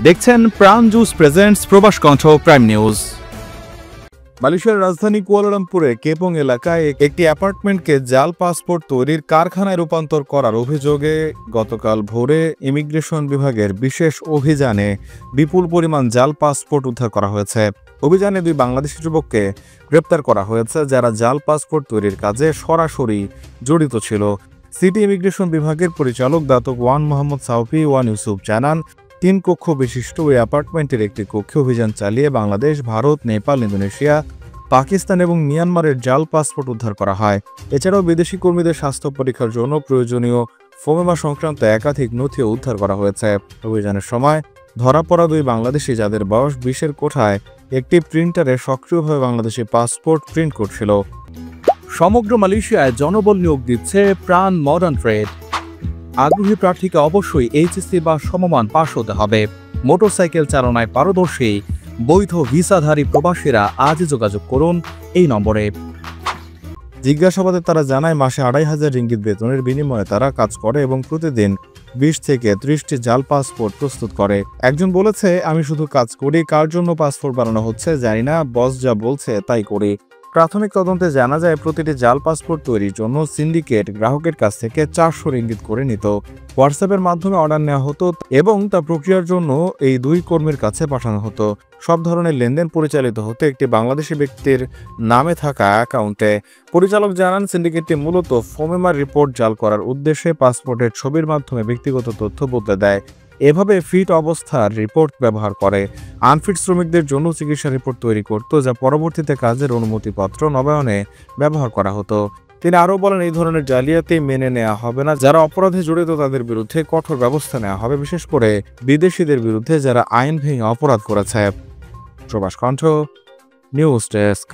দেখছেন প্রাণ juice presents প্রবাস কণ্ঠ প্রাইম নিউজ। মালয়েশিয়ার রাজধানী কুয়ালালামপুরে কেপং এলাকায় একটি অ্যাপার্টমেন্টকে জাল পাসপোর্ট তৈরির কারখানায় রূপান্তর করার অভিযোগে গতকাল ভোরে ইমিগ্রেশন বিভাগের বিশেষ অভিযানে বিপুল পরিমাণ জাল পাসপোর্ট উদ্ধার করা হয়েছে। অভিযানে 2 বাংলাদেশি যুবককে গ্রেপ্তার করা হয়েছে, যারা জাল পাসপোর্ট তৈরির কাজে সরাসরি জড়িত ছিল। সিটি ইমিগ্রেশন বিভাগের পরিচালক Datuk Wan Mohammad Saufi Wan Yusuf জানান, 3 কক্ষ বিশিষ্ট ওই অ্যাপার্টমেন্টের একটি কক্ষে অভিযান চালিয়ে বাংলাদেশ, ভারত, নেপাল, ইন্দোনেশিয়া, পাকিস্তান এবং মিয়ানমারের জাল পাসপোর্ট উদ্ধার করা হয়। এছাড়াও বিদেশি কর্মীদের স্বাস্থ্য পরীক্ষার জন্য প্রয়োজনীয় ফোমেমা সংক্রান্ত একাধিক নথিও উদ্ধার করা হয়েছে। অভিযানের সময় ধরা পড়া 2 বাংলাদেশি, যাদের বয়স 20-এর কোঠায় একটি প্রিন্টারে সক্রিয়ভাবে বাংলাদেশি পাসপোর্ট প্রিন্ট করছিল। সমগ্র মালয়েশিয়ায় জনবল নিয়োগ দিচ্ছে প্রাণ মডার্ন ট্রেড। আগ্রহী প্রার্থীকে অবশ্যই এইচএসসি বা সমমান পাশ হতে হবে। মোটরসাইকেল চালনায় পারদর্শী বৈধ ভিসাধারী প্রবাসীরা আজই যোগাযোগ করুন এই নম্বরে। জিজ্ঞাসাবাদে তারা জানায়, মাসে 2500 রিঙ্গিত বেতনের বিনিময়ে তারা কাজ করে এবং প্রতিদিন 20 থেকে 30টি জাল পাসপোর্ট প্রস্তুত করে। একজন বলেছে, আমি শুধু কাজ করি, কার জন্য পাসপোর্ট বানানো হচ্ছে জানি না, বস যা বলছে তাই করি। প্রাথমিক তদন্তে জানা যায়, প্রতিটি জাল পাসপোর্ট তৈরির জন্য সিন্ডিকেট গ্রাহকের কাছ থেকে 400 রিঙ্গিত করে নিত। হোয়াটসঅ্যাপের মাধ্যমে অর্ডার নেওয়া হতো এবং তা প্রক্রিয়ার জন্য এই 2 কর্মীর কাছে পাঠানো হতো। সব ধরনের লেনদেন পরিচালিত হতো একটি বাংলাদেশি ব্যক্তির নামে থাকা অ্যাকাউন্টে। পরিচালক জানান, সিন্ডিকেটটি মূলত ফোমেমার রিপোর্ট জাল করার উদ্দেশ্যে পাসপোর্টের ছবির মাধ্যমে ব্যক্তিগত তথ্য বদলে দেয়। এভাবে ফিট অবস্থার রিপোর্ট ব্যবহার করে আনফিট শ্রমিকদের জন্য চিকিৎসা রিপোর্ট তৈরি করত, যা পরবর্তীতে কাজের অনুমতিপত্র নবায়নে ব্যবহার করা হতো। তিনি আরও বলেন, এই ধরনের জালিয়াতি মেনে নেওয়া হবে না। যারা অপরাধে জড়িত তাদের বিরুদ্ধে কঠোর ব্যবস্থা নেওয়া হবে, বিশেষ করে বিদেশিদের বিরুদ্ধে যারা আইন ভেঙে অপরাধ করেছে। প্রবাস কণ্ঠ নিউজ ডেস্ক।